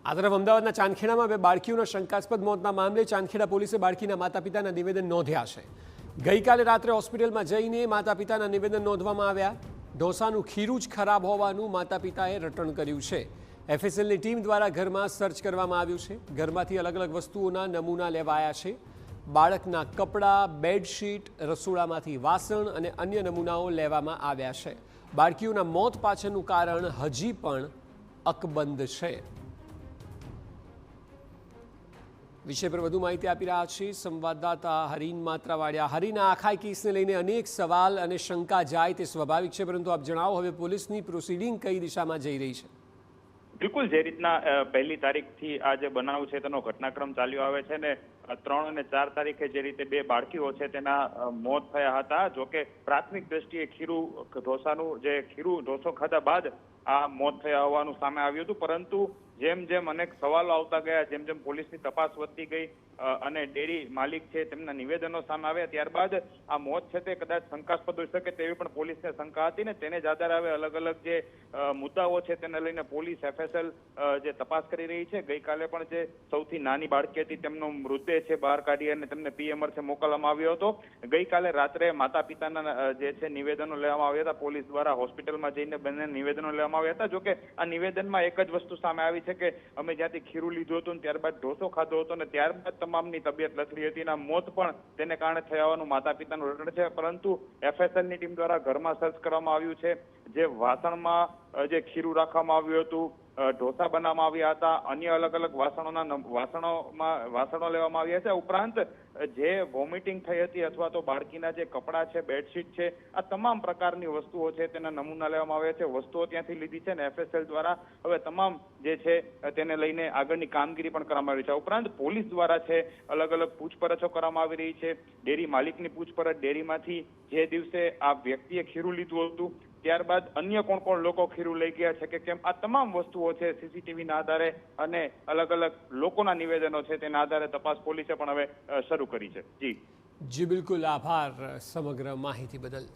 આ તરફ અમદાવાદના ચાંદખેડામાં બે બાળકીઓના શંકાસ્પદ મોતના મામલે ચાંદખેડા પોલીસે બાળકીના માતા પિતાના નિવેદન નોંધ્યા છે. ગઈકાલે રાત્રે હોસ્પિટલમાં જઈને માતા પિતાના નિવેદન નોંધવામાં આવ્યા. ઢોસાનું ખીરું જ ખરાબ હોવાનું માતા પિતાએ રટણ કર્યું છે. એફએસએલની ટીમ દ્વારા ઘરમાં સર્ચ કરવામાં આવ્યું છે. ઘરમાંથી અલગ અલગ વસ્તુઓના નમૂના લેવાયા છે. બાળકના કપડાં, બેડશીટ, રસોડામાંથી વાસણ અને અન્ય નમૂનાઓ લેવામાં આવ્યા છે. બાળકીઓના મોત પાછળનું કારણ હજી પણ અકબંધ છે. વિષય પર વધુ માહિતી આપી રહ્યા છે સંવાદદાતા હરીન માત્રાવાડિયા. હરીન, આખા કેસને લઈને અનેક સવાલ અને શંકા જાય તે સ્વાભાવિક છે, પરંતુ આપ જણાવો હવે પોલીસની પ્રોસિડિંગ કઈ દિશામાં જઈ રહી છે? બિલકુલ, જે રીતના 1 તારીખથી આ જે બનાવ છે તેનો ઘટનાક્રમ ચાલ્યો આવે છે ને 3 અને 4 તારીખે જે રીતે 2 બાળકીઓ છે તેના મોત થયા હતા. જોકે પ્રાથમિક દ્રષ્ટિએ ખીરું ઢોસો ખાધા બાદ આ મોત થયા હોવાનું સામે આવ્યું હતું, પરંતુ જેમ જેમ અનેક સવાલો આવતા ગયા, જેમ જેમ પોલીસની તપાસ વધતી ગઈ અને ડેરી માલિક છે તેમના નિવેદનો સામે આવ્યા, ત્યારબાદ આ મોત છે તે કદાચ શંકાસ્પદ હોઈ શકે તેવી પણ પોલીસને શંકા હતી ને તેને જ આધારે હવે અલગ અલગ જે મુદ્દાઓ છે તેને લઈને પોલીસ એફએસએલ જે તપાસ કરી રહી છે. ગઈકાલે પણ જે સૌથી નાની બાળકી હતી તેમનો મૃતદેહ છે બહાર કાઢી અને તેમને પીએમ અર્થે મોકલવામાં આવ્યો હતો. ગઈકાલે રાત્રે માતા પિતાના જે છે નિવેદનો લેવામાં આવ્યા હતા. પોલીસ દ્વારા હોસ્પિટલમાં જઈને બંને નિવેદનો લેવામાં આવ્યા હતા. જોકે આ નિવેદનમાં એક જ વસ્તુ સામે આવી છે કે અમે જ્યાંથી ખીરું લીધું હતું ત્યારબાદ ઢોસો ખાધો હતો અને ત્યારબાદ તમામની તબિયત લથડી હતી અને મોત પણ તેને કારણે થયા હોવાનું માતા પિતાનું રટણ છે. પરંતુ એફએસએલની ટીમ દ્વારા ઘરમાં સર્ચ કરવામાં આવ્યું છે. જે વાસણમાં જે ખીરું રાખવામાં આવ્યું હતું, ઢોસા બનાવવામાં આવ્યા હતા, અન્ય અલગ અલગ વાસણો લેવામાં આવ્યા છે. ઉપરાંત જે વોમિટિંગ થઈ હતી અથવા તો બાળકીના જે કપડાં છે, બેડશીટ છે, આ તમામ પ્રકારની વસ્તુઓ છે તેના નમૂના લેવામાં આવ્યા છે. વસ્તુઓ ત્યાંથી લીધી છે અને એફએસએલ દ્વારા હવે તમામ જે છે તેને લઈને આગળની કામગીરી પણ કરવામાં આવી છે. ઉપરાંત પોલીસ દ્વારા છે અલગ અલગ પૂછપરછો કરવામાં આવી રહી છે. ડેરી માલિકની પૂછપરછ, ડેરીમાંથી જે દિવસે આ વ્યક્તિએ ખીરું લીધું હતું ત્યારબાદ અન્ય કોણ લોકો ખીરું લઈ ગયા છે કે કેમ, આ તમામ વસ્તુઓ છે સીસીટીવીના આધારે અને અલગ અલગ લોકોના નિવેદનો છે તેના આધારે તપાસ પોલીસે પણ હવે શરૂ કરી છે. જી બિલકુલ, આભાર સમગ્ર માહિતી બદલ.